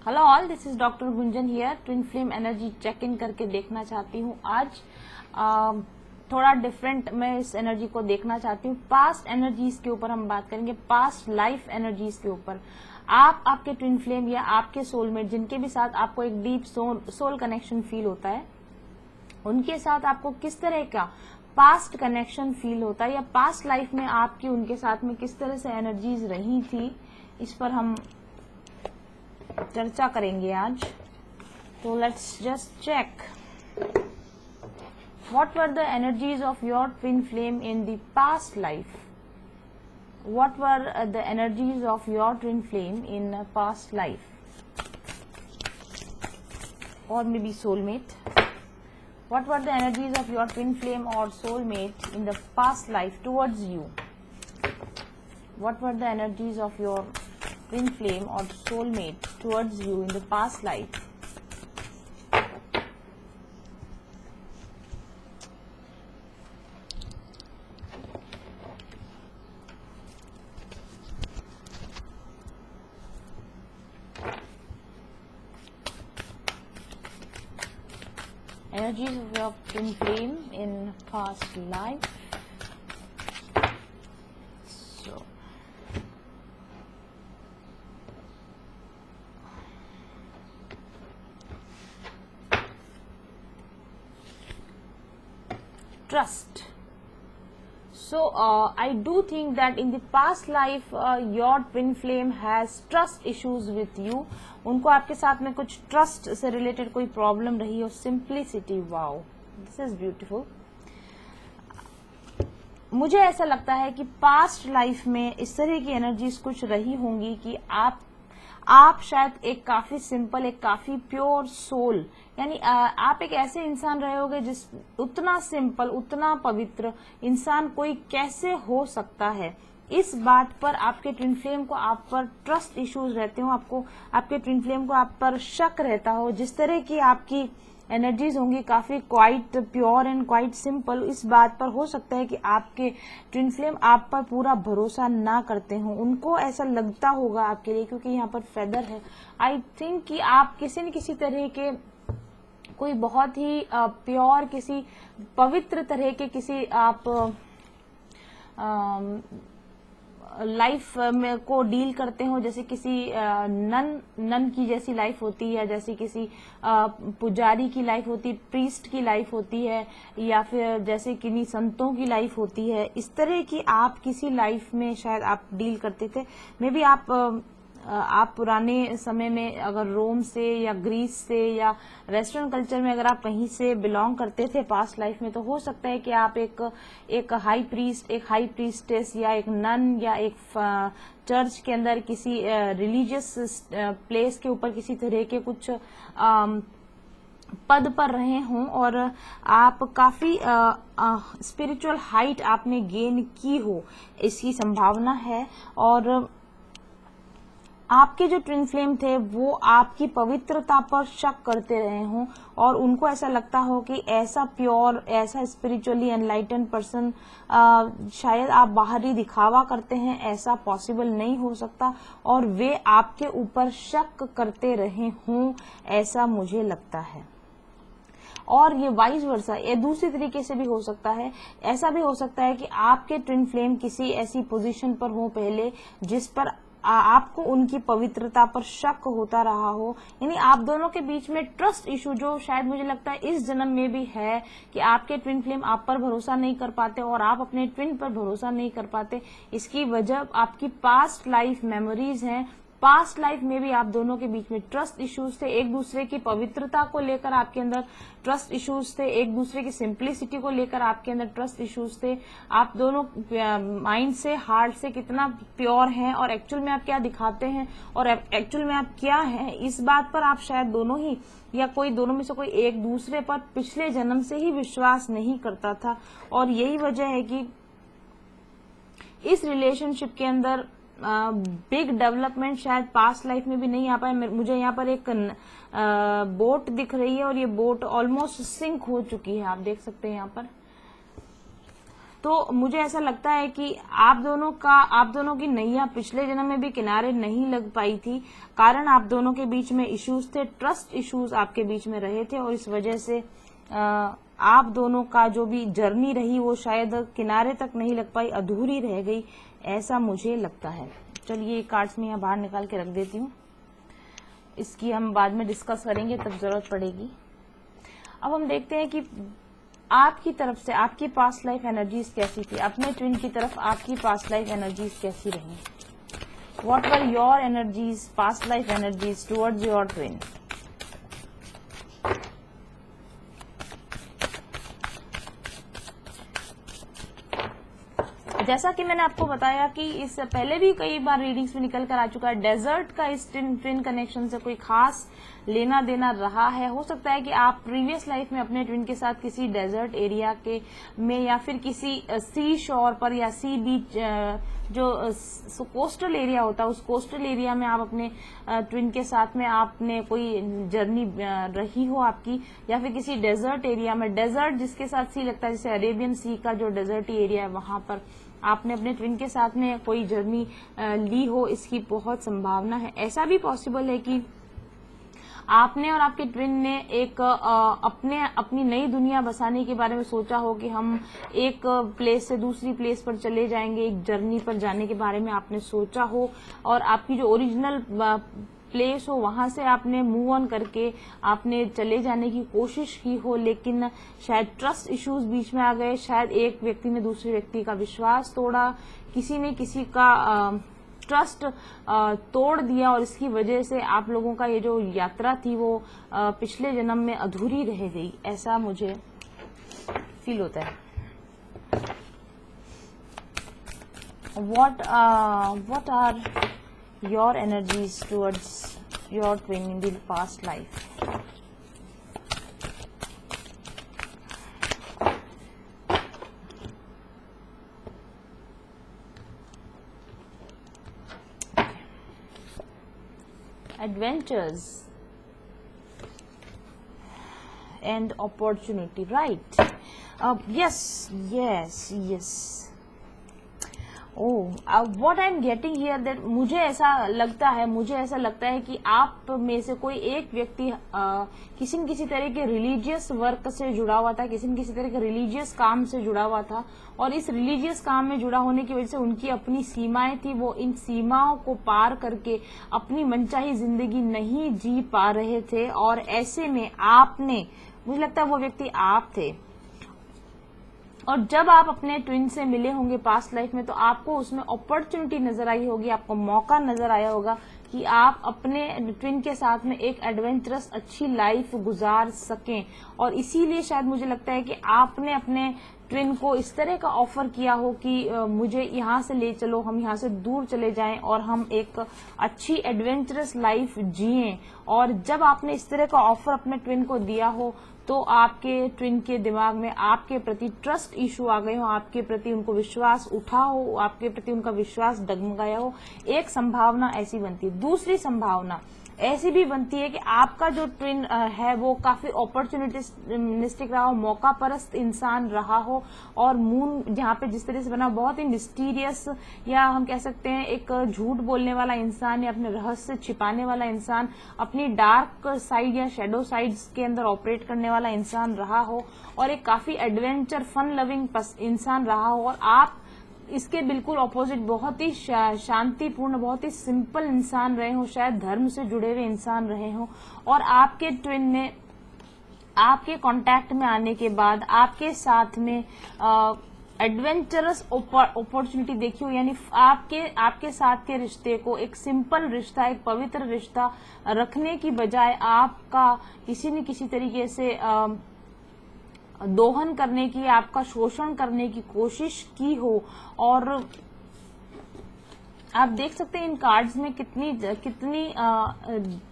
Hello all, this is doctor Gunjan here. Twin flame energy check in करके देखना चाहती हूँ आज। थोड़ा डिफरेंट मैं इस एनर्जी को देखना चाहती हूँ। पास्ट एनर्जीज के ऊपर हम बात करेंगे, पास्ट लाइफ एनर्जीज के ऊपर। आप आपके ट्विन फ्लेम या आपके सोलमेट जिनके भी साथ आपको एक डीप सोल कनेक्शन फील होता है, उनके साथ आपको किस तरह का पास्ट कनेक्शन फील होता है या पास्ट लाइफ में आपकी उनके साथ में किस तरह से एनर्जीज रही थी, इस पर हम चर्चा करेंगे आज। तो let's just check what were the energies of your twin flame in the past life. What were the energies of your twin flame in a past life, or maybe soulmate? What were the energies of your twin flame or soulmate in the past life towards you? What were the energies of your twin flame or soulmate towards you in the past life? Energies of your twin flame in past life. So, trust. So I do think that in the past life your twin flame has trust issues with you. उनको आपके साथ में कुछ trust से related कोई problem रही हो। Simplicity, wow, this is beautiful. मुझे ऐसा लगता है कि पास्ट लाइफ में इस तरह की एनर्जीज कुछ रही होंगी कि आप शायद एक काफी सिंपल, एक काफी प्योर सोल, यानी आप एक ऐसे इंसान रहे होगे जिस उतना सिंपल, उतना पवित्र इंसान कोई कैसे हो सकता है। इस बात पर आपके ट्विन फ्लेम को आप पर ट्रस्ट इश्यूज रहते हो, आपको आपके ट्विन फ्लेम को आप पर शक रहता हो। जिस तरह की आपकी एनर्जीज होंगी काफी quite pure and quite simple, इस बात पर हो सकता है कि आपके ट्विन फ्लेम आप पर पूरा भरोसा ना करते हो। उनको ऐसा लगता होगा आपके लिए, क्योंकि यहाँ पर फेदर है। आई थिंक कि आप किसी न किसी तरह के कोई बहुत ही प्योर, किसी पवित्र तरह के किसी आप लाइफ में को डील करते हो, जैसे किसी नन की जैसी लाइफ होती है, जैसे किसी पुजारी की लाइफ होती है, प्रीस्ट की लाइफ होती है, या फिर जैसे किन्हीं संतों की लाइफ होती है। इस तरह की आप किसी लाइफ में शायद आप डील करते थे। मे बी आप पुराने समय में अगर रोम से या ग्रीस से या वेस्टर्न कल्चर में अगर आप कहीं से बिलोंग करते थे पास्ट लाइफ में, तो हो सकता है कि आप एक हाई प्रीस्ट, एक हाई प्रीस्टेस या एक नन या एक चर्च के अंदर किसी रिलीजियस प्लेस के ऊपर किसी तरह के कुछ पद पर रहे हों और आप काफी स्पिरिचुअल हाइट आपने गेन की हो, इसकी संभावना है। और आपके जो ट्विन फ्लेम थे वो आपकी पवित्रता पर शक करते रहे हों और उनको ऐसा लगता हो कि ऐसा प्योर, ऐसा स्पिरिचुअली एनलाइटन पर्सन शायद आप बाहरी दिखावा करते हैं, ऐसा पॉसिबल नहीं हो सकता, और वे आपके ऊपर शक करते रहे हों, ऐसा मुझे लगता है। और ये वाइस वर्सा, ये दूसरी तरीके से भी हो सकता है। ऐसा भी हो सकता है कि आपके ट्विन फ्लेम किसी ऐसी पोजीशन पर हो पहले जिस पर आपको उनकी पवित्रता पर शक होता रहा हो, यानी आप दोनों के बीच में ट्रस्ट इशू जो शायद मुझे लगता है इस जन्म में भी है कि आपके ट्विन फ्लेम आप पर भरोसा नहीं कर पाते और आप अपने ट्विन पर भरोसा नहीं कर पाते। इसकी वजह आपकी पास्ट लाइफ मेमोरीज हैं। पास्ट लाइफ में भी आप दोनों के बीच में ट्रस्ट इश्यूज थे, एक दूसरे की पवित्रता को लेकर आपके अंदर ट्रस्ट इश्यूज थे, एक दूसरे की सिंप्लिसिटी को लेकर आपके अंदर ट्रस्ट इश्यूज थे। आप दोनों माइंड से, हार्ट से कितना प्योर हैं और एक्चुअल में आप क्या दिखाते हैं और एक्चुअल में आप क्या हैं, इस बात पर आप शायद दोनों ही या कोई दोनों में से कोई एक दूसरे पर पिछले जन्म से ही विश्वास नहीं करता था। और यही वजह है कि इस रिलेशनशिप के अंदर बिग डेवलपमेंट शायद पास्ट लाइफ में भी नहीं आ पाए। मुझे यहाँ पर एक बोट दिख रही है और ये बोट ऑलमोस्ट सिंक हो चुकी है, आप देख सकते हैं यहाँ पर। तो मुझे ऐसा लगता है कि आप दोनों की नैया पिछले जन्म में भी किनारे नहीं लग पाई थी, कारण आप दोनों के बीच में इश्यूज थे, ट्रस्ट इश्यूज आपके बीच में रहे थे, और इस वजह से आप दोनों का जो भी जर्नी रही वो शायद किनारे तक नहीं लग पाई, अधूरी रह गई, ऐसा मुझे लगता है। चलिए ये कार्ड्स में यहाँ बाहर निकाल के रख देती हूँ, इसकी हम बाद में डिस्कस करेंगे, तब जरूरत पड़ेगी। अब हम देखते हैं कि आपकी तरफ से आपकी पास्ट लाइफ एनर्जीज कैसी थी, अपने ट्विन की तरफ आपकी पास्ट लाइफ एनर्जीज कैसी रही। What were your energies, past life energies towards your twin. जैसा कि मैंने आपको बताया कि इस पहले भी कई बार रीडिंग्स में निकल कर आ चुका है, डेजर्ट का इस ट्विन कनेक्शन से कोई खास लेना देना रहा है। हो सकता है कि आप प्रीवियस लाइफ में अपने ट्विन के साथ किसी डेजर्ट एरिया के में या फिर किसी सी शोर पर या सी बीच जो कोस्टल एरिया होता है, उस कोस्टल एरिया में आप अपने ट्विन के साथ में आपने कोई जर्नी रही हो आपकी, या फिर किसी डेजर्ट एरिया में, डेजर्ट जिसके साथ सी लगता है जैसे अरेबियन सी का जो डेजर्टी एरिया है, वहां पर आपने अपने ट्विन के साथ में कोई जर्नी ली हो, इसकी बहुत संभावना है। ऐसा भी पॉसिबल है कि आपने और आपके ट्विन ने एक अपनी नई दुनिया बसाने के बारे में सोचा हो कि हम एक प्लेस से दूसरी प्लेस पर चले जाएंगे, एक जर्नी पर जाने के बारे में आपने सोचा हो, और आपकी जो ओरिजिनल प्लेस हो वहां से आपने मूव ऑन करके आपने चले जाने की कोशिश की हो, लेकिन शायद ट्रस्ट इश्यूज बीच में आ गए, शायद एक व्यक्ति ने दूसरे व्यक्ति का विश्वास तोड़ा, किसी ने किसी का ट्रस्ट तोड़ दिया, और इसकी वजह से आप लोगों का ये जो यात्रा थी वो पिछले जन्म में अधूरी रह गई, ऐसा मुझे फील होता है। What are your energies towards your twin in the past life? Adventures and opportunity, right? Yes. What I'm getting here that मुझे ऐसा लगता है कि आप में से कोई एक व्यक्ति किसी न किसी तरह के रिलीजियस वर्क से जुड़ा हुआ था, किसी न किसी तरह के रिलीजियस काम से जुड़ा हुआ था, और इस रिलीजियस काम में जुड़ा होने की वजह से उनकी अपनी सीमाएं थी, वो इन सीमाओं को पार करके अपनी मनचाही जिंदगी नहीं जी पा रहे थे, और ऐसे में आपने, मुझे लगता है वो व्यक्ति आप थे, और जब आप अपने ट्विन से मिले होंगे पास्ट लाइफ में, तो आपको उसमें अपॉर्चुनिटी नजर आई होगी, आपको मौका नजर आया होगा कि आप अपने ट्विन के साथ में एक एडवेंचरस अच्छी लाइफ गुजार सकें, और इसीलिए शायद मुझे लगता है कि आपने अपने ट्विन को इस तरह का ऑफर किया हो कि मुझे यहाँ से ले चलो, हम यहाँ से दूर चले जाएं और हम एक अच्छी एडवेंचरस लाइफ जिएं। और जब आपने इस तरह का ऑफर अपने ट्विन को दिया हो, तो आपके ट्विन के दिमाग में आपके प्रति ट्रस्ट इशू आ गए हो, आपके प्रति उनको विश्वास उठा हो, आपके प्रति उनका विश्वास डगमगाया हो, एक संभावना ऐसी बनती है। दूसरी संभावना ऐसी भी बनती है कि आपका जो ट्विन है वो काफी अपॉर्चुनिटिस्टिक रहा हो, मौका परस्त इंसान रहा हो, और मून जहाँ पे जिस तरह से बना बहुत ही मिस्टीरियस, या हम कह सकते हैं एक झूठ बोलने वाला इंसान, या अपने रहस्य छिपाने वाला इंसान, अपनी डार्क साइड या शैडो साइड्स के अंदर ऑपरेट करने वाला इंसान रहा हो, और एक काफी एडवेंचर फन लविंग इंसान रहा हो, और आप इसके बिल्कुल ऑपोजिट बहुत ही शांतिपूर्ण, बहुत ही सिंपल इंसान रहे हो, शायद धर्म से जुड़े हुए इंसान रहे हो, और आपके ट्विन ने आपके कांटेक्ट में आने के बाद आपके साथ में एडवेंचरस अपॉर्चुनिटी देखी हो, यानी आपके साथ के रिश्ते को एक सिंपल रिश्ता, एक पवित्र रिश्ता रखने की बजाय आपका किसी न किसी तरीके से दोहन करने की, आपका शोषण करने की कोशिश की हो। और आप देख सकते हैं इन कार्ड्स में कितनी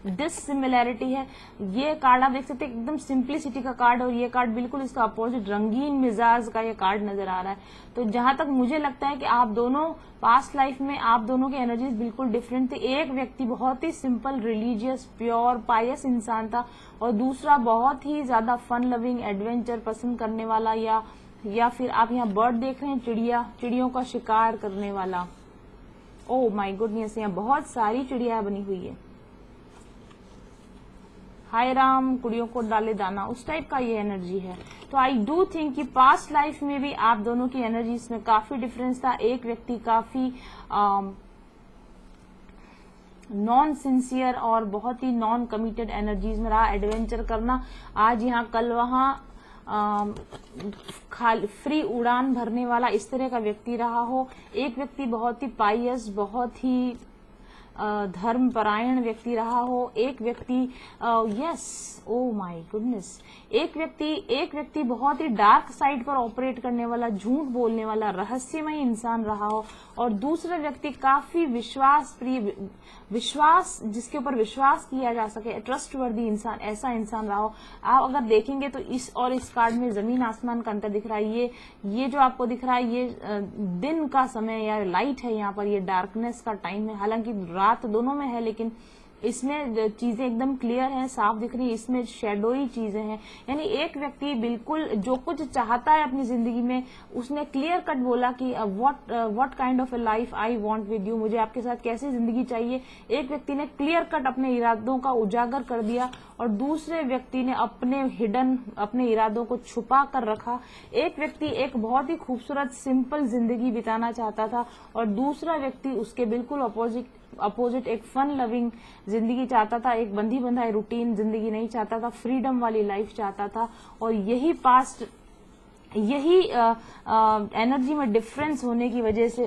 डिसिमिलैरिटी है। ये कार्ड आप देख सकते हैं एकदम सिंप्लिसिटी का कार्ड, और ये कार्ड बिल्कुल इसका अपोजिट रंगीन मिजाज का ये कार्ड नजर आ रहा है। तो जहां तक मुझे लगता है कि आप दोनों पास्ट लाइफ में आप दोनों की एनर्जीज बिल्कुल डिफरेंट थी। एक व्यक्ति बहुत ही सिंपल, रिलीजियस, प्योर, पायस इंसान था, और दूसरा बहुत ही ज्यादा फन लविंग, एडवेंचर पसंद करने वाला, या या फिर आप यहाँ बर्ड देख रहे हैं, चिड़ियों का शिकार करने वाला। ओह माय गुडनेस, यहाँ बहुत सारी चिड़िया बनी हुई है। हाय राम, कुड़ियों को डाले दाना, उस टाइप का ये एनर्जी है। तो आई डू थिंक कि पास्ट लाइफ में भी आप दोनों की एनर्जीज में काफी डिफरेंस था। एक व्यक्ति काफी नॉन सिंसियर और बहुत ही नॉन कमिटेड एनर्जीज में रहा, एडवेंचर करना आज यहाँ कल वहां, फ्री उड़ान भरने वाला इस तरह का व्यक्ति रहा हो। एक व्यक्ति बहुत ही पाइयस, बहुत ही धर्म परायण व्यक्ति रहा हो। एक व्यक्ति यस, ओ माय गुडनेस, एक व्यक्ति बहुत ही डार्क साइड पर ऑपरेट करने वाला, झूठ बोलने वाला, रहस्यमय इंसान रहा हो। और दूसरा व्यक्ति काफी विश्वास जिसके ऊपर विश्वास किया जा सके, ट्रस्टवर्दी इंसान, ऐसा इंसान रहा हो। आप अगर देखेंगे तो इस और इस कार्ड में जमीन आसमान का अंतर दिख रहा है। ये जो आपको दिख रहा है ये दिन का समय या लाइट है, यहाँ पर ये डार्कनेस का टाइम है। हालांकि रात दोनों में है, लेकिन इसमें चीजें एकदम क्लियर हैं, साफ दिख रही है। इसमें शैडोई चीजें हैं। यानी एक व्यक्ति बिल्कुल जो कुछ चाहता है अपनी जिंदगी में, उसने क्लियर कट बोला कि what kind of A life I want with you, मुझे आपके साथ कैसी जिंदगी चाहिए। एक व्यक्ति ने क्लियर कट अपने इरादों का उजागर कर दिया और दूसरे व्यक्ति ने अपने इरादों को छुपा कर रखा। एक व्यक्ति एक बहुत ही खूबसूरत सिंपल जिंदगी बिताना चाहता था और दूसरा व्यक्ति उसके बिल्कुल अपोजिट एक फन लविंग जिंदगी चाहता था, एक बंधी बंधाई रूटीन जिंदगी नहीं चाहता था, फ्रीडम वाली लाइफ चाहता था। और यही एनर्जी में डिफरेंस होने की वजह से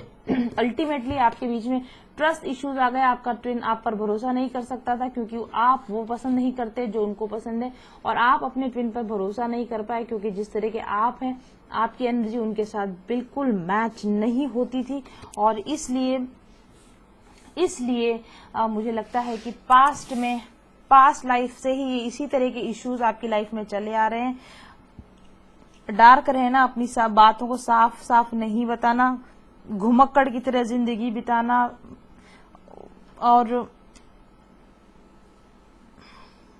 अल्टीमेटली आपके बीच में ट्रस्ट इश्यूज आ गए। आपका ट्विन आप पर भरोसा नहीं कर सकता था क्योंकि आप वो पसंद नहीं करते जो उनको पसंद है, और आप अपने ट्विन पर भरोसा नहीं कर पाए क्योंकि जिस तरह के आप हैं, आपकी एनर्जी उनके साथ बिल्कुल मैच नहीं होती थी। और इसलिए मुझे लगता है कि पास्ट लाइफ से ही इसी तरह के इश्यूज आपकी लाइफ में चले आ रहे हैं। डार्क रहना, अपनी बातों को साफ नहीं बताना, घुमक्कड़ की तरह जिंदगी बिताना और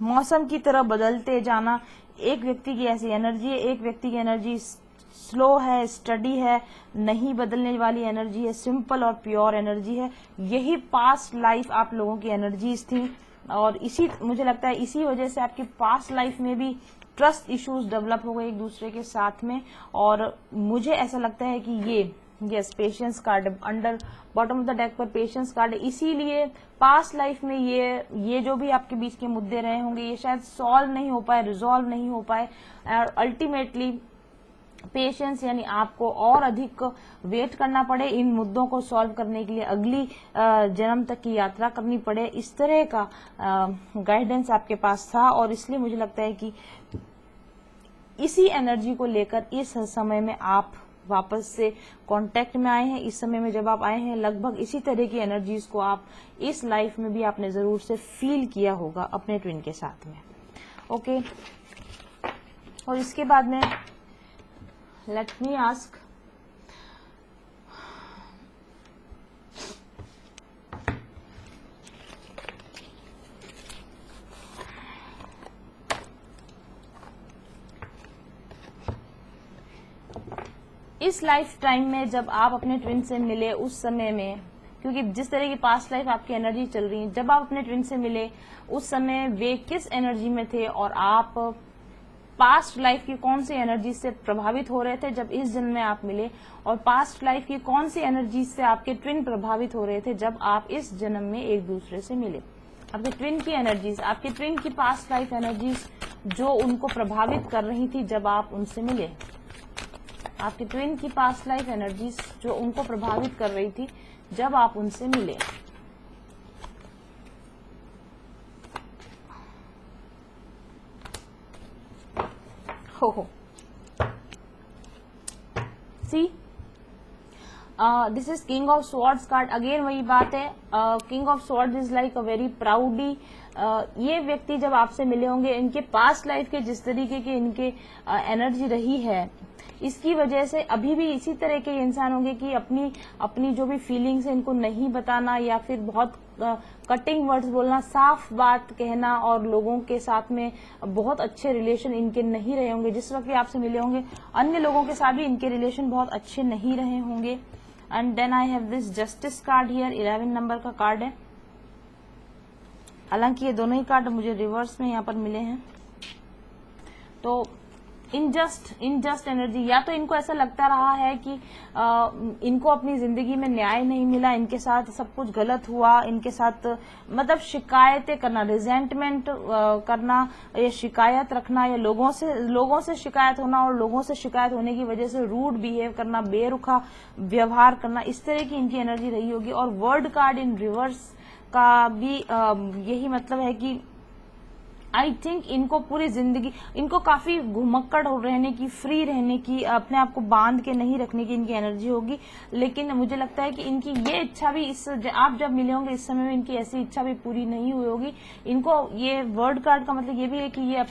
मौसम की तरह बदलते जाना। एक व्यक्ति की ऐसी एनर्जी है। एक व्यक्ति की एनर्जी स्लो है, स्टडी है, नहीं बदलने वाली एनर्जी है, सिंपल और प्योर एनर्जी है। यही पास्ट लाइफ आप लोगों की एनर्जीज थी और मुझे लगता है इसी वजह से आपकी पास्ट लाइफ में भी ट्रस्ट इश्यूज डेवलप हो गए एक दूसरे के साथ में। और मुझे ऐसा लगता है कि yes, patience card under bottom of the deck पर पेशेंस कार्ड, इसीलिए पास्ट लाइफ में ये जो भी आपके बीच के मुद्दे रहे होंगे ये शायद सॉल्व नहीं हो पाए, रिजॉल्व नहीं हो पाए। और अल्टीमेटली पेशेंस यानी आपको और अधिक वेट करना पड़े इन मुद्दों को सॉल्व करने के लिए, अगली जन्म तक की यात्रा करनी पड़े, इस तरह का गाइडेंस आपके पास था। और इसलिए मुझे लगता है कि इसी एनर्जी को लेकर इस समय में आप वापस से कांटेक्ट में आए हैं। इस समय में जब आप आए हैं, लगभग इसी तरह की एनर्जीज को आप इस लाइफ में भी आपने जरूर से फील किया होगा अपने ट्विन के साथ में। ओके, और इसके बाद में लेट मी आस्क, इस लाइफ टाइम में जब आप अपने ट्विन से मिले उस समय में, क्योंकि जिस तरह की पास्ट लाइफ आपकी एनर्जी चल रही है, जब आप अपने ट्विन से मिले उस समय वे किस एनर्जी में थे और आप पास्ट लाइफ की कौन सी एनर्जी से प्रभावित हो रहे थे जब इस जन्म में आप मिले, और पास्ट लाइफ की कौन सी एनर्जी से आपके ट्विन प्रभावित हो रहे थे जब आप इस जन्म में एक दूसरे से मिले। आपके ट्विन की एनर्जीज, आपके ट्विन की पास्ट लाइफ एनर्जीज जो उनको प्रभावित कर रही थी जब आप उनसे मिले, आपके ट्विन की पास्ट लाइफ एनर्जीज जो उनको प्रभावित कर रही थी जब आप उनसे मिले। हो see, this is king of swords card. Again वही बात है, king of swords is like a very proudy. ये व्यक्ति जब आपसे मिले होंगे, इनके पास्ट लाइफ के जिस तरीके के इनके एनर्जी रही है, इसकी वजह से अभी भी इसी तरह के इंसान होंगे कि अपनी जो भी फीलिंग्स है इनको नहीं बताना, या फिर बहुत कटिंग वर्ड्स बोलना, साफ बात कहना, और लोगों के साथ में बहुत अच्छे रिलेशन इनके नहीं रहे होंगे। जिस वक्त ये आपसे मिले होंगे, अन्य लोगों के साथ भी इनके रिलेशन बहुत अच्छे नहीं रहे होंगे। And then I have this justice card here, 11 number का कार्ड है। हालांकि ये दोनों ही कार्ड मुझे रिवर्स में यहाँ पर मिले हैं। तो इनजस्ट एनर्जी, या तो इनको ऐसा लगता रहा है कि इनको अपनी जिंदगी में न्याय नहीं मिला, इनके साथ सब कुछ गलत हुआ, इनके साथ मतलब शिकायतें करना, रिजेंटमेंट करना, या शिकायत रखना, या लोगों से शिकायत होना, और लोगों से शिकायत होने की वजह से रूड बिहेव करना, बेरुखा व्यवहार करना, इस तरह की इनकी एनर्जी रही होगी। और वर्ड कार्ड इन रिवर्स का भी यही मतलब है कि आई थिंक इनको पूरी जिंदगी, इनको काफी घुमक्कड़ रहने की, फ्री रहने की, अपने आप को बांध के नहीं रखने की इनकी एनर्जी होगी। लेकिन मुझे लगता है कि इनकी ये इच्छा भी आप जब मिले होंगे इस समय में इनकी ऐसी इच्छा भी पूरी नहीं हुई होगी। इनको ये वर्ड कार्ड का मतलब ये भी है कि ये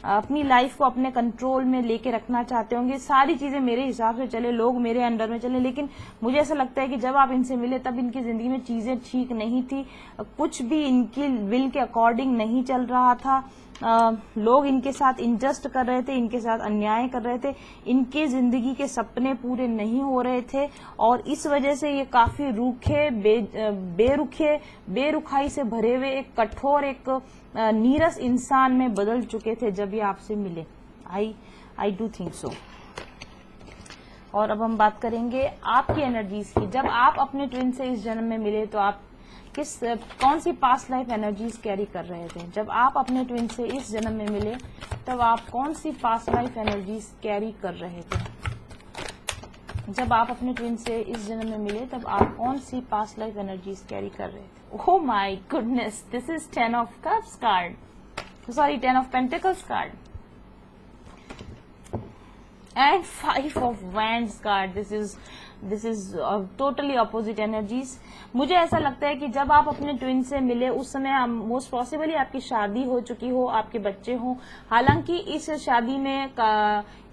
अपनी लाइफ को अपने कंट्रोल में लेके रखना चाहते होंगे, सारी चीजें मेरे हिसाब से चले, लोग मेरे अंडर में चले। लेकिन मुझे ऐसा लगता है कि जब आप इनसे मिले तब इनकी जिंदगी में चीजें ठीक नहीं थी, कुछ भी इनकी विल के अकॉर्डिंग नहीं चल रहा था। लोग इनके साथ इनजस्ट कर रहे थे, इनके साथ अन्याय कर रहे थे, इनके जिंदगी के सपने पूरे नहीं हो रहे थे, और इस वजह से ये काफी रूखे, बेरुखाई से भरे हुए एक कठोर, एक नीरस इंसान में बदल चुके थे जब ये आपसे मिले। I do think so. और अब हम बात करेंगे आपकी एनर्जीज की। जब आप अपने ट्विन से इस जन्म में मिले तो आप कौन सी पास्ट लाइफ एनर्जीज कैरी कर रहे थे? जब आप अपने ट्विन से इस जन्म में मिले तब आप कौन सी पास्ट लाइफ एनर्जीज कैरी कर रहे थे? जब आप अपने ट्विन से इस जन्म में मिले तब आप कौन सी पास्ट लाइफ एनर्जीज कैरी कर रहे थे? ओह my goodness, this is 10 of cups card, sorry 10 of pentacles card and 5 of wands card. This is totally opposite energies. मुझे ऐसा लगता है कि जब आप अपने ट्विन से मिले उस समय मोस्ट पॉसिबली आपकी शादी हो चुकी हो, आपके बच्चे हों। हालांकि इस शादी में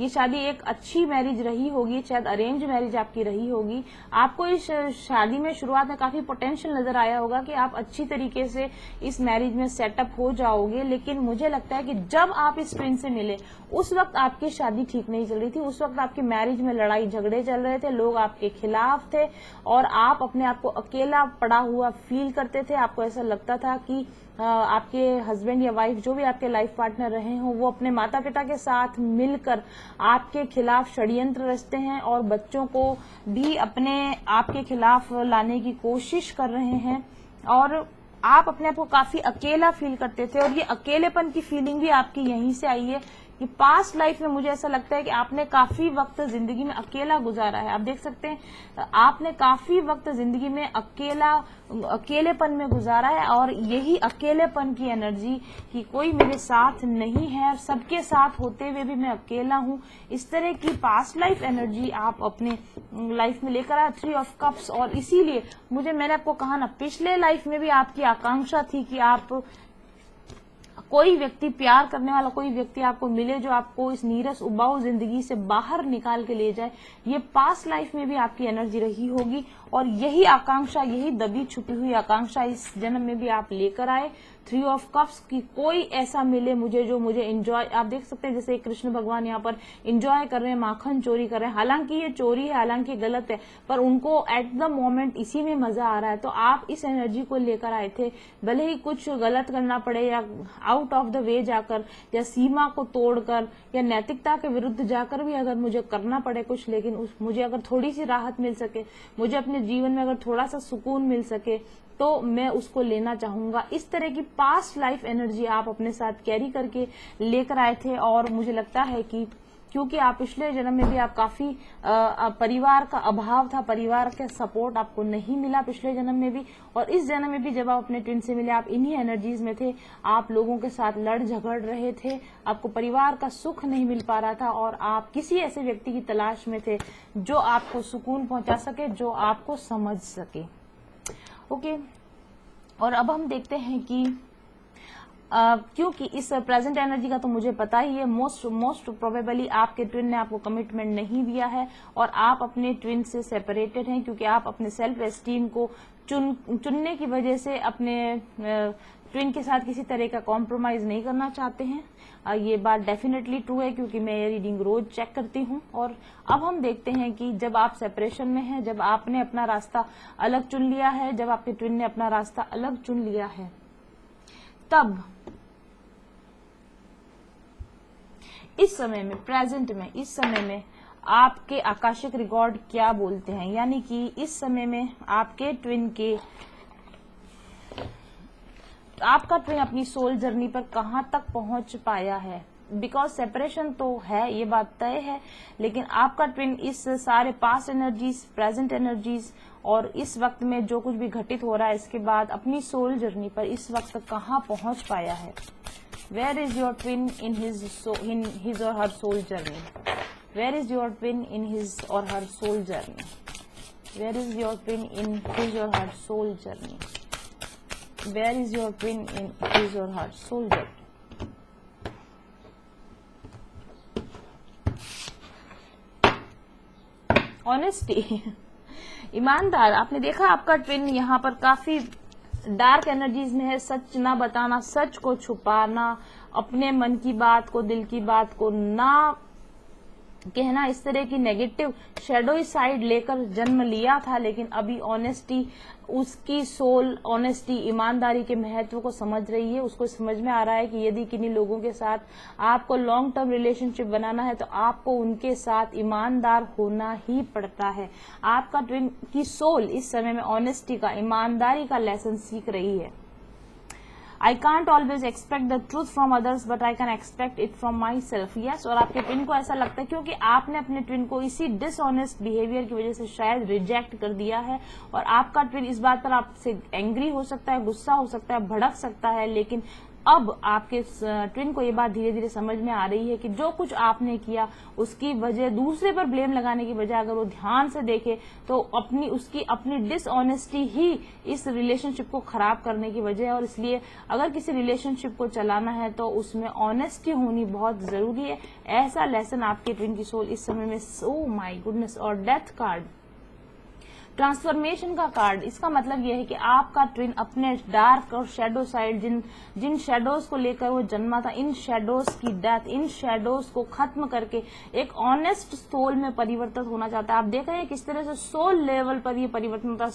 ये शादी एक अच्छी मैरिज रही होगी, शायद अरेंज मैरिज आपकी रही होगी। आपको इस शादी में शुरुआत में काफी पोटेंशियल नजर आया होगा कि आप अच्छी तरीके से इस मैरिज में सेटअप हो जाओगे। लेकिन मुझे लगता है कि जब आप इस ट्विन से मिले उस वक्त आपकी शादी ठीक नहीं चल रही थी, उस वक्त आपकी मैरिज में लड़ाई झगड़े चल रहे थे, लोग आपके खिलाफ थे, और आप अपने आप को अकेला पड़ा हुआ फील करते थे। आपको ऐसा लगता था कि आपके हस्बैंड या वाइफ जो भी आपके लाइफ पार्टनर रहे हों वो अपने माता पिता के साथ मिलकर आपके खिलाफ षड्यंत्र रचते हैं और बच्चों को भी आपके खिलाफ लाने की कोशिश कर रहे हैं, और आप अपने आप को काफी अकेला फील करते थे। और ये अकेलेपन की फीलिंग भी आपकी यहीं से आई है कि पास्ट लाइफ में मुझे ऐसा लगता है कि आपने काफी वक्त जिंदगी में अकेला गुजारा है। आप देख सकते हैं आपने काफी वक्त जिंदगी में अकेलेपन में गुजारा है, और यही अकेलेपन की एनर्जी कि कोई मेरे साथ नहीं है और सबके साथ होते हुए भी मैं अकेला हूं, इस तरह की पास्ट लाइफ एनर्जी आप अपने लाइफ में लेकर आए, 3 ऑफ कप्स। और इसीलिए मैंने आपको कहा ना, पिछले लाइफ में भी आपकी आकांक्षा थी कि आप कोई व्यक्ति, प्यार करने वाला कोई व्यक्ति आपको मिले जो आपको इस नीरस उबाऊ जिंदगी से बाहर निकाल के ले जाए। ये पास्ट लाइफ में भी आपकी एनर्जी रही होगी, और यही आकांक्षा, यही दबी छुपी हुई आकांक्षा इस जन्म में भी आप लेकर आए। 3 ऑफ कप्स की कोई ऐसा मिले मुझे जो मुझे एंजॉय, आप देख सकते हैं जैसे कृष्ण भगवान यहाँ पर एंजॉय कर रहे हैं, माखन चोरी कर रहे हैं। हालांकि ये चोरी है, हालांकि गलत है, पर उनको एट द मोमेंट इसी में मजा आ रहा है। तो आप इस एनर्जी को लेकर आए थे, भले ही कुछ गलत करना पड़े या आउट ऑफ द वे जाकर या सीमा को तोड़कर या नैतिकता के विरुद्ध जाकर भी अगर मुझे करना पड़े कुछ, लेकिन मुझे अगर थोड़ी सी राहत मिल सके, मुझे अपने जीवन में अगर थोड़ा सा सुकून मिल सके तो मैं उसको लेना चाहूंगा। इस तरह की पास्ट लाइफ एनर्जी आप अपने साथ कैरी करके लेकर आए थे। और मुझे लगता है कि क्योंकि आप पिछले जन्म में भी आप काफी परिवार का अभाव था, परिवार का सपोर्ट आपको नहीं मिला पिछले जन्म में भी, और इस जन्म में भी जब आप अपने ट्विन से मिले आप इन्हीं एनर्जीज में थे। आप लोगों के साथ लड़ झगड़ रहे थे, आपको परिवार का सुख नहीं मिल पा रहा था, और आप किसी ऐसे व्यक्ति की तलाश में थे जो आपको सुकून पहुंचा सके, जो आपको समझ सके। ओके, और अब हम देखते हैं कि क्योंकि इस प्रेजेंट एनर्जी का तो मुझे पता ही है, मोस्ट प्रोबेबली आपके ट्विन ने आपको कमिटमेंट नहीं दिया है और आप अपने ट्विन से सेपरेटेड हैं, क्योंकि आप अपने सेल्फ एस्टीम को चुनने की वजह से अपने ट्विन के साथ किसी तरह का कॉम्प्रोमाइज नहीं करना चाहते हैं। ये बात डेफिनेटली ट्रू है, क्योंकि मैं ये रीडिंग रोज चेक करती हूँ। और अब हम देखते हैं कि जब आप सेपरेशन में हैं, जब आपने अपना रास्ता अलग चुन लिया है, जब आपके ट्विन ने अपना रास्ता अलग चुन लिया है, तब इस समय में, प्रेजेंट में, इस समय में आपके आकाशिक रिकॉर्ड क्या बोलते हैं, यानी कि इस समय में आपके ट्विन के, आपका ट्विन अपनी सोल जर्नी पर कहां तक पहुंच पाया है। बिकॉज सेपरेशन तो है, ये बात तय है, लेकिन आपका ट्विन इस सारे पास्ट एनर्जीज, प्रेजेंट एनर्जीज और इस वक्त में जो कुछ भी घटित हो रहा है इसके बाद अपनी सोल जर्नी पर इस वक्त कहां पहुंच पाया है। Where is your twin in his or her soul journey? Where is your twin in his or her soul journey? Where is your twin in his or her soul journey? Where is your twin in his or her soul journey? Honesty. ईमानदार। आपने देखा आपका twin यहाँ पर काफी dark energies में है। सच ना बताना, सच को छुपाना, अपने मन की बात को, दिल की बात को ना कहना, इस तरह की नेगेटिव शेडोई साइड लेकर जन्म लिया था। लेकिन अभी ऑनेस्टी, उसकी सोल ऑनेस्टी, ईमानदारी के महत्व को समझ रही है। उसको समझ में आ रहा है कि यदि किन्हीं लोगों के साथ आपको लॉन्ग टर्म रिलेशनशिप बनाना है तो आपको उनके साथ ईमानदार होना ही पड़ता है। आपका ट्विन की सोल इस समय में ऑनेस्टी का, ईमानदारी का लेसन सीख रही है। I can't always expect the truth from others, but I can expect it from myself. Yes, और आपके ट्विन को ऐसा लगता है क्योंकि आपने अपने ट्विन को इसी डिसऑनेस्ट बिहेवियर की वजह से शायद रिजेक्ट कर दिया है, और आपका ट्विन इस बात पर आपसे एंग्री हो सकता है, गुस्सा हो सकता है, भड़क सकता है। लेकिन अब आपके ट्विन को ये बात धीरे धीरे समझ में आ रही है कि जो कुछ आपने किया उसकी वजह, दूसरे पर ब्लेम लगाने की बजाय अगर वो ध्यान से देखे तो उसकी अपनी डिसऑनेस्टी ही इस रिलेशनशिप को खराब करने की वजह है। और इसलिए अगर किसी रिलेशनशिप को चलाना है तो उसमें ऑनेस्टी होनी बहुत जरूरी है। ऐसा लेसन आपके ट्विन की सोल इस समय में, सो माय गुडनेस। और डेथ कार्ड, ट्रांसफॉर्मेशन का कार्ड, इसका मतलब यह है कि आपका ट्विन अपने डार्क और शैडो साइड, जिन शैडोज को लेकर वो जन्मा था, इन शैडोज की डेथ, इन शैडोज को खत्म करके एक ऑनेस्ट सोल में परिवर्तित होना चाहता है। आप देख रहे हैं किस तरह से सोल लेवल पर ये परिवर्तन होता है,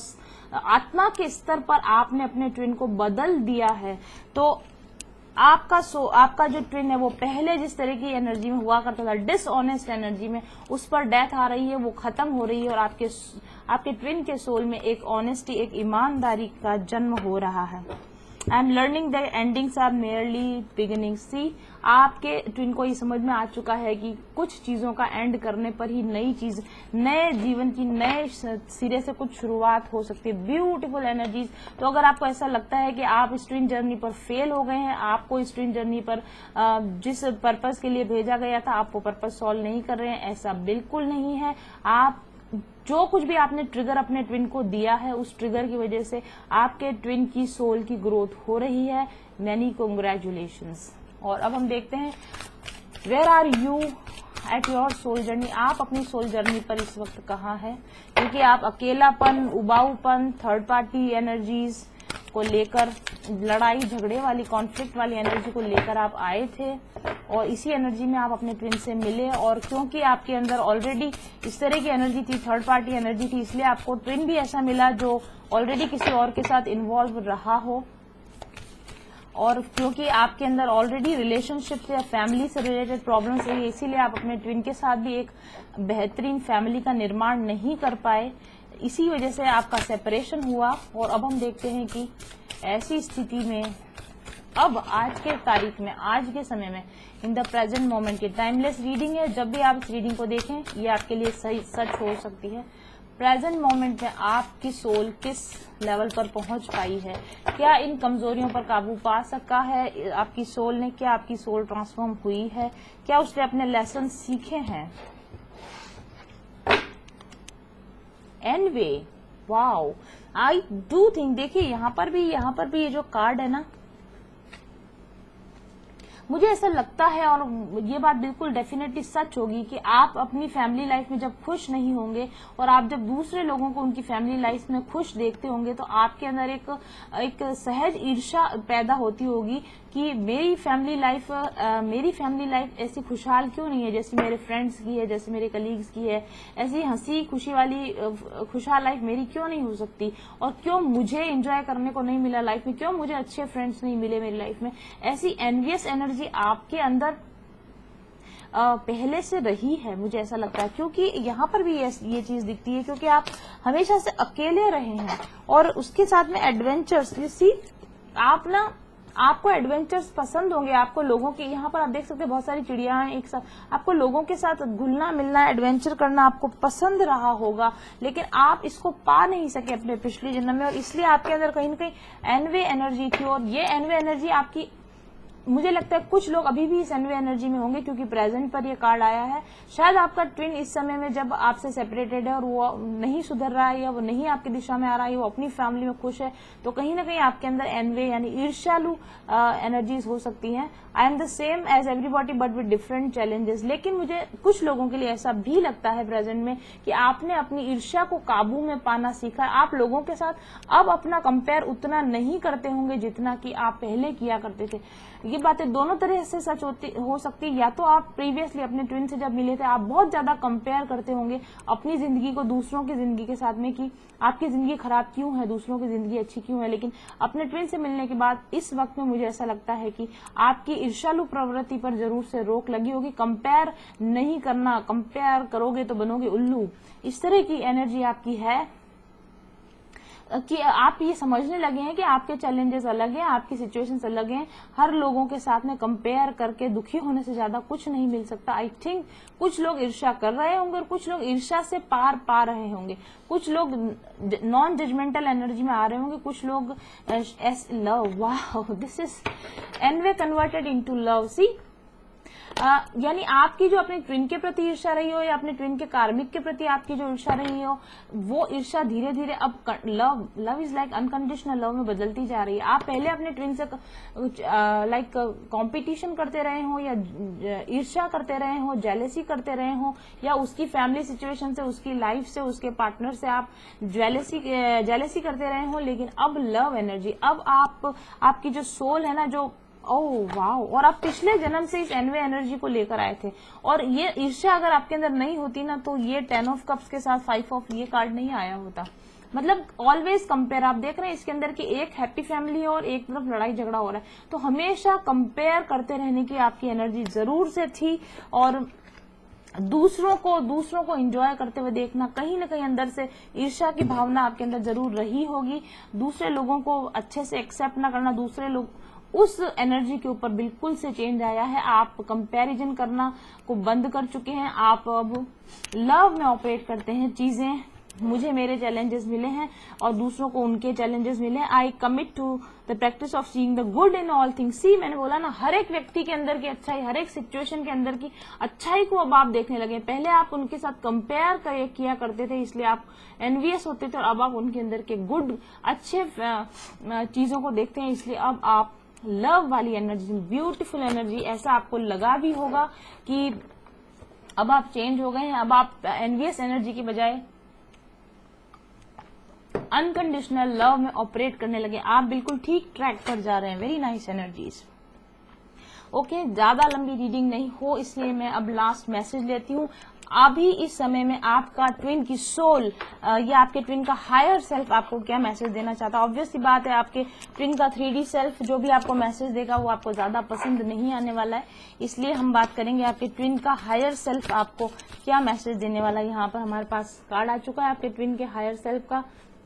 आत्मा के स्तर पर आपने अपने ट्विन को बदल दिया है। तो आपका जो ट्विन है वो पहले जिस तरह की एनर्जी में हुआ करता था, डिसऑनेस्ट एनर्जी में, उस पर डेथ आ रही है, वो खत्म हो रही है, और आपके ट्विन के सोल में एक ऑनेस्टी, एक ईमानदारी का जन्म हो रहा है। I am learning that endings are merely beginning. See, आपके ट्विन को ये समझ में आ चुका है कि कुछ चीजों का एंड करने पर ही नई चीज, नए जीवन की नए सिरे से कुछ शुरुआत हो सकती है। Beautiful energies. तो अगर आपको ऐसा लगता है कि आप इस ट्विन जर्नी पर फेल हो गए हैं, आपको इस ट्विन जर्नी पर जिस पर्पस के लिए भेजा गया था आप वो पर्पस सॉल्व नहीं कर रहे हैं, ऐसा बिल्कुल नहीं है। आप जो कुछ भी आपने ट्रिगर अपने ट्विन को दिया है, उस ट्रिगर की वजह से आपके ट्विन की सोल की ग्रोथ हो रही है। Many congratulations. और अब हम देखते हैं where are you at your soul journey. आप अपनी सोल जर्नी पर इस वक्त कहाँ है, क्योंकि आप अकेलापन, उबाऊपन, थर्ड पार्टी एनर्जीज को लेकर, लड़ाई झगड़े वाली, कॉन्फ्लिक्ट वाली एनर्जी को लेकर आप आए थे, और इसी एनर्जी में आप अपने ट्विन से मिले। और क्योंकि आपके अंदर ऑलरेडी इस तरह की एनर्जी थी, थर्ड पार्टी एनर्जी थी, इसलिए आपको ट्विन भी ऐसा मिला जो ऑलरेडी किसी और के साथ इन्वॉल्व रहा हो। और क्योंकि आपके अंदर ऑलरेडी रिलेशनशिप से या फैमिली से रिलेटेड प्रॉब्लम्स रही, इसीलिए आप अपने ट्विन के साथ भी एक बेहतरीन फैमिली का निर्माण नहीं कर पाए। इसी वजह से आपका सेपरेशन हुआ। और अब हम देखते हैं कि ऐसी स्थिति में अब आज के तारीख में, आज के समय में, इन द प्रेजेंट मोमेंट की टाइमलेस रीडिंग है। जब भी आप इस रीडिंग को देखें ये आपके लिए सही सच हो सकती है। प्रेजेंट मोमेंट में आपकी सोल किस लेवल पर पहुंच पाई है, क्या इन कमजोरियों पर काबू पा सका है आपकी सोल ने, क्या आपकी सोल ट्रांसफॉर्म हुई है, क्या उसने अपने लेसन सीखे हैं। Envy, wow, I do think, देखिए यहाँ पर भी ये जो कार्ड है ना, मुझे ऐसा लगता है और ये बात बिल्कुल डेफिनेटली सच होगी कि आप अपनी फैमिली लाइफ में जब खुश नहीं होंगे और आप जब दूसरे लोगों को उनकी फैमिली लाइफ में खुश देखते होंगे तो आपके अंदर एक सहज ईर्ष्या पैदा होती होगी कि मेरी फैमिली लाइफ ऐसी खुशहाल क्यों नहीं है जैसी मेरे फ्रेंड्स की है, जैसे मेरे कलीग्स की है। ऐसी हंसी खुशी वाली खुशहाल लाइफ मेरी क्यों नहीं हो सकती, और क्यों मुझे एंजॉय करने को नहीं मिला लाइफ में, क्यों मुझे अच्छे फ्रेंड्स नहीं मिले मेरी लाइफ में। ऐसी एनवियस एनर्जी आपके अंदर पहले से रही है, मुझे ऐसा लगता है, क्योंकि यहाँ पर भी ये चीज दिखती है, क्योंकि आप हमेशा से अकेले रहे हैं और उसके साथ में एडवेंचर्स, आपको एडवेंचर्स पसंद होंगे, आपको लोगों के, यहाँ पर आप देख सकते हैं बहुत सारी चिड़िया हैं एक साथ, आपको लोगों के साथ घुलना मिलना, एडवेंचर करना आपको पसंद रहा होगा, लेकिन आप इसको पा नहीं सके अपने पिछले जन्म में, और इसलिए आपके अंदर कहीं ना कहीं एनवे एनर्जी थी। और ये एनवे एनर्जी आपकी, मुझे लगता है कुछ लोग अभी भी इस एनवे एनर्जी में होंगे, क्योंकि प्रेजेंट पर ये कार्ड आया है। शायद आपका ट्विन इस समय में जब आपसे सेपरेटेड है और वो नहीं सुधर रहा है या वो नहीं आपकी दिशा में आ रहा है, वो अपनी फैमिली में खुश है, तो कहीं ना कहीं आपके अंदर एनवे यानी ईर्ष्यालु एनर्जीज हो सकती हैं। I am the same as everybody but with different challenges. लेकिन मुझे कुछ लोगों के लिए ऐसा भी लगता है प्रेजेंट में कि आपने अपनी ईर्ष्या को काबू में पाना सीखा। आप लोगों के साथ अब अपना कंपेयर उतना नहीं करते होंगे जितना कि आप पहले किया करते थे। ये बातें दोनों तरह से सच हो सकती है। या तो आप प्रीवियसली अपने ट्विन से जब मिले थे आप बहुत ज्यादा कंपेयर करते होंगे अपनी जिंदगी को दूसरों की जिंदगी के साथ में, कि आपकी जिंदगी खराब क्यों है, दूसरों की जिंदगी अच्छी क्यों है। लेकिन अपने ट्विन से मिलने के बाद इस वक्त में मुझे ऐसा लगता है कि आपकी ईर्ष्यालु प्रवृत्ति पर जरूर से रोक लगी होगी। कंपेयर नहीं करना, कंपेयर करोगे तो बनोगे उल्लू, इस तरह की एनर्जी आपकी है कि आप ये समझने लगे हैं कि आपके चैलेंजेस अलग हैं, आपकी सिचुएशंस अलग हैं। हर लोगों के साथ में कंपेयर करके दुखी होने से ज्यादा कुछ नहीं मिल सकता। आई थिंक कुछ लोग ईर्ष्या कर रहे होंगे और कुछ लोग ईर्ष्या से पार पा रहे होंगे। कुछ लोग नॉन जजमेंटल एनर्जी में आ रहे होंगे, कुछ लोग लव, वाह this is anyway converted into love. See यानी आपकी जो अपने ट्विन के प्रति ईर्ष्या रही हो या अपने ट्विन के कार्मिक के प्रति आपकी जो ईर्ष्या रही हो, वो ईर्ष्या धीरे धीरे अब love is like unconditional love में बदलती जा रही है। आप पहले अपने ट्विन से लाइक कंपटीशन करते रहे हो या ईर्ष्या करते रहे हो, जेलेसी करते रहे हो, या उसकी फैमिली सिचुएशन से, उसकी लाइफ से, उसके पार्टनर से आप जेलेसी करते रहे हो। लेकिन अब लव एनर्जी, अब आपकी जो सोल है ना, जो ओह वाह, और आप पिछले जन्म से इस एनवे एनर्जी को लेकर आए थे। और ये ईर्ष्या अगर आपके अंदर नहीं होती ना, तो ये 10 ऑफ कप्स के साथ 5 ऑफ ये कार्ड नहीं आया होता। मतलब ऑलवेज कंपेयर, आप देख रहे हैं इसके अंदर की एक हैप्पी फैमिली है और एक तरफ लड़ाई झगड़ा हो रहा है, तो हमेशा कंपेयर करते रहने की आपकी एनर्जी जरूर से थी। और दूसरों को एंजॉय करते हुए देखना, कहीं ना कहीं अंदर से ईर्ष्या की भावना आपके अंदर जरूर रही होगी। दूसरे लोगों को अच्छे से एक्सेप्ट ना करना, दूसरे लोग, उस एनर्जी के ऊपर बिल्कुल से चेंज आया है। आप कंपैरिजन करना को बंद कर चुके हैं, आप अब लव में ऑपरेट करते हैं। चीजें, मुझे मेरे चैलेंजेस मिले हैं और दूसरों को उनके चैलेंजेस मिले हैं। I commit to the practice of seeing the good in all things. See, मैंने बोला ना, हर एक व्यक्ति के अंदर की अच्छाई, हर एक सिचुएशन के अंदर की अच्छाई को अब आप देखने लगे। पहले आप उनके साथ कंपेयर किया करते थे, इसलिए आप एनवियस होते थे, और अब आप उनके अंदर के गुड, अच्छे चीजों को देखते हैं, इसलिए अब आप लव वाली एनर्जी, ब्यूटीफुल एनर्जी, ऐसा आपको लगा भी होगा कि अब आप चेंज हो गए हैं। अब आप एनवियस एनर्जी की बजाय अनकंडीशनल लव में ऑपरेट करने लगे। आप बिल्कुल ठीक ट्रैक पर जा रहे हैं। Very nice energies. ओके, ज्यादा लंबी रीडिंग नहीं हो इसलिए मैं अब लास्ट मैसेज लेती हूँ। अभी इस समय में आपका ट्विन की सोल या आपके ट्विन का हायर सेल्फ आपको क्या मैसेज देना चाहता है। ऑब्वियस सी बात है, आपके ट्विन का 3D सेल्फ जो भी आपको मैसेज देगा वो आपको ज्यादा पसंद नहीं आने वाला है, इसलिए हम बात करेंगे आपके ट्विन का हायर सेल्फ आपको क्या मैसेज देने वाला है। यहाँ पर हमारे पास कार्ड आ चुका है आपके ट्विन के हायर सेल्फ का।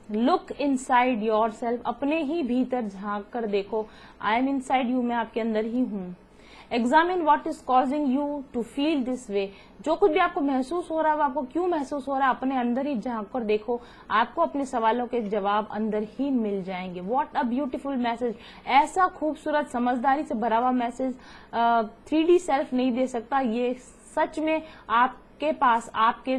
लुक इनसाइड योर सेल्फ, अपने ही भीतर झांक कर देखो। आई एम इनसाइड यू, मैं आपके अंदर ही हूँ। Examine what is causing you to feel this way, जो कुछ भी आपको महसूस हो रहा है, आपको क्यों महसूस हो रहा है, अपने अंदर ही झांक कर देखो, आपको अपने सवालों के जवाब अंदर ही मिल जाएंगे। व्हाट अ ब्यूटीफुल मैसेज, ऐसा खूबसूरत समझदारी से भरा हुआ मैसेज 3D सेल्फ नहीं दे सकता। ये सच में आपके पास आपके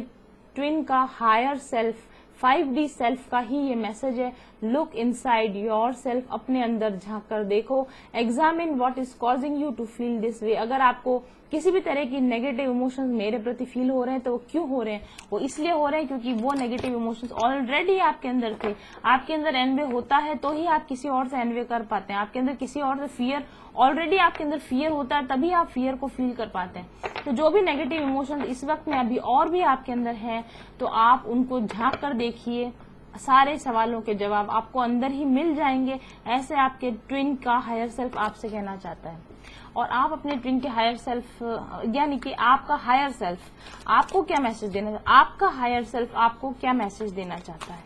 ट्विन का हायर सेल्फ 5D सेल्फ का ही ये मैसेज है। लुक इनसाइड योर सेल्फ, अपने अंदर झांक कर देखो। Examine what is causing you to feel this way, अगर आपको किसी भी तरह की नेगेटिव इमोशंस मेरे प्रति फील हो रहे हैं तो वो क्यों हो रहे हैं? वो इसलिए हो रहे हैं क्योंकि वो नेगेटिव इमोशंस ऑलरेडी आपके अंदर थे। आपके अंदर एनवे होता है तो ही आप किसी और से एनवे कर पाते हैं। आपके अंदर किसी और से फियर, ऑलरेडी आपके अंदर फियर होता है तभी आप फियर को फील कर पाते हैं। तो जो भी नेगेटिव इमोशंस इस वक्त में अभी और भी आपके अंदर हैं तो आप उनको झांक कर देखिए। सारे सवालों के जवाब आपको अंदर ही मिल जाएंगे। ऐसे आपके ट्विन का हायर सेल्फ आपसे कहना चाहता है। और आप अपने ट्विन के हायर सेल्फ, यानी कि आपका हायर सेल्फ आपको क्या मैसेज देना, आपका हायर सेल्फ आपको क्या मैसेज देना चाहता है?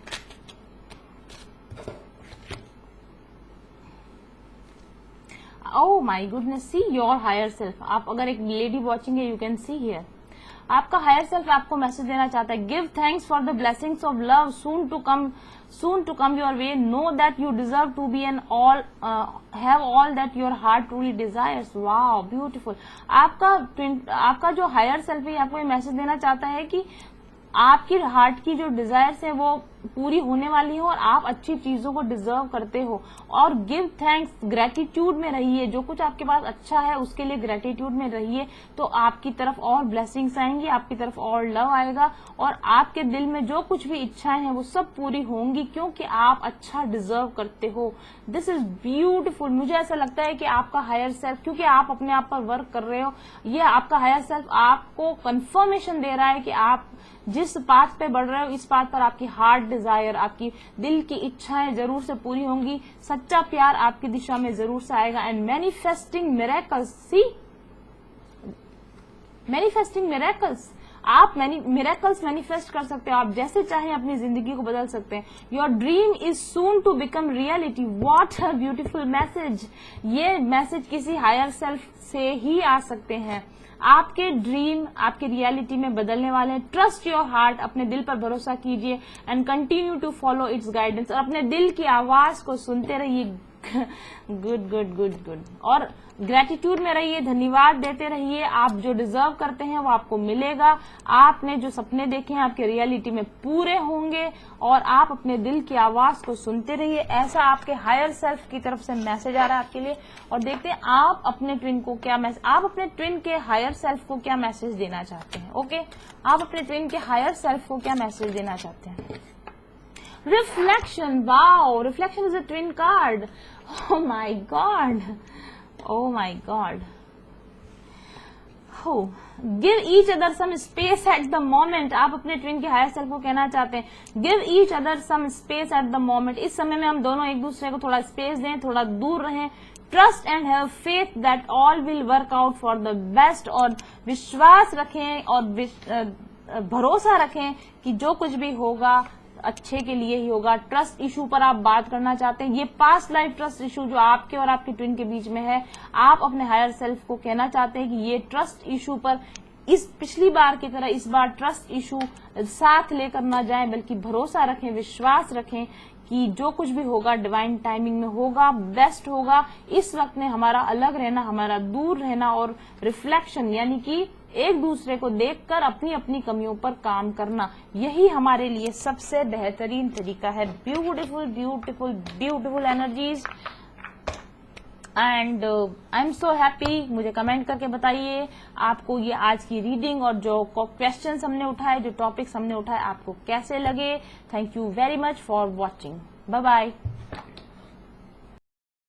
Oh my goodness, see your higher self. आप अगर एक लेडी वॉचिंग है, यू कैन सी हियर, आपका हायर सेल्फ आपको मैसेज देना चाहता है। Give thanks for the blessings of love soon to come your way. Know that you deserve to be an all, have all that your heart truly desires. Wow beautiful. आपका जो higher self है आपको ये message देना चाहता है कि आपकी हार्ट की जो डिजायर्स है वो पूरी होने वाली हो और आप अच्छी चीजों को डिजर्व करते हो। और गिव थैंक्स, ग्रेटिट्यूड में रहिए। जो कुछ आपके पास अच्छा है उसके लिए ग्रेटिट्यूड में रहिए तो आपकी तरफ और ब्लेसिंग्स आएंगी, आपकी तरफ और लव आएगा और आपके दिल में जो कुछ भी इच्छाएं हैं वो सब पूरी होंगी क्योंकि आप अच्छा डिजर्व करते हो। This is beautiful. मुझे ऐसा लगता है कि आपका हायर सेल्फ, क्योंकि आप अपने आप पर वर्क कर रहे हो, ये आपका हायर सेल्फ आपको कंफर्मेशन दे रहा है कि आप जिस पाथ पे बढ़ रहे हो इस पाथ पर आपकी हार्ट डिजायर, आपकी दिल की इच्छाएं जरूर से पूरी होंगी। सच्चा प्यार आपकी दिशा में जरूर से आएगा। And manifesting miracles, see manifesting miracles, आप मिरेकल्स मैनिफेस्ट कर सकते हो। आप जैसे चाहें अपनी जिंदगी को बदल सकते हैं। Your dream is soon to become reality. What a beautiful message. ये मैसेज किसी हायर सेल्फ से ही आ सकते हैं। आपके ड्रीम आपके रियलिटी में बदलने वाले हैं। ट्रस्ट योर हार्ट, अपने दिल पर भरोसा कीजिए and continue to follow its guidance, और अपने दिल की आवाज को सुनते रहिए। Good good good good. और ग्रेटिट्यूड में रहिए, धन्यवाद देते रहिए। आप जो डिजर्व करते हैं वो आपको मिलेगा। आपने जो सपने देखे हैं आपके रियलिटी में पूरे होंगे और आप अपने दिल की आवाज को सुनते रहिए। ऐसा आपके हायर सेल्फ की तरफ से मैसेज आ रहा है आपके लिए। और देखते हैं आप अपने ट्विन को क्या मैसेज, आप अपने ट्विन के हायर सेल्फ को क्या मैसेज देना चाहते हैं। ओके, आप अपने ट्विन के हायर सेल्फ को क्या मैसेज देना चाहते हैं। Reflection, wow, reflection is a twin card. Oh my God. Oh my God. Oh. Give each other some space at the moment. आप अपने ट्विन के हायर सेल्फ को कहना चाहते हैं give each other some space at the moment. इस समय में हम दोनों एक दूसरे को थोड़ा स्पेस दें, थोड़ा दूर रहें। Trust and have faith that all will work out for the best. और विश्वास रखें और भरोसा रखें कि जो कुछ भी होगा अच्छे के लिए ही होगा। ट्रस्ट इशू पर आप बात करना चाहते हैं, ये पास्ट लाइफ ट्रस्ट इशू जो आपके और आपके ट्विन के बीच में है, आप अपने हायर सेल्फ को कहना चाहते हैं कि ये ट्रस्ट इशू पर इस पिछली बार की तरह इस बार ट्रस्ट इशू साथ लेकर ना जाएं, बल्कि भरोसा रखें, विश्वास रखें कि जो कुछ भी होगा डिवाइन टाइमिंग में होगा, बेस्ट होगा। इस वक्त में हमारा अलग रहना, हमारा दूर रहना और रिफ्लेक्शन यानी कि एक दूसरे को देखकर अपनी अपनी कमियों पर काम करना, यही हमारे लिए सबसे बेहतरीन तरीका है। Beautiful beautiful beautiful energies and I am so happy. मुझे कमेंट करके बताइए आपको ये आज की रीडिंग और जो क्वेश्चंस हमने उठाए, जो टॉपिक्स हमने उठाए, आपको कैसे लगे। Thank you very much for watching. Bye bye.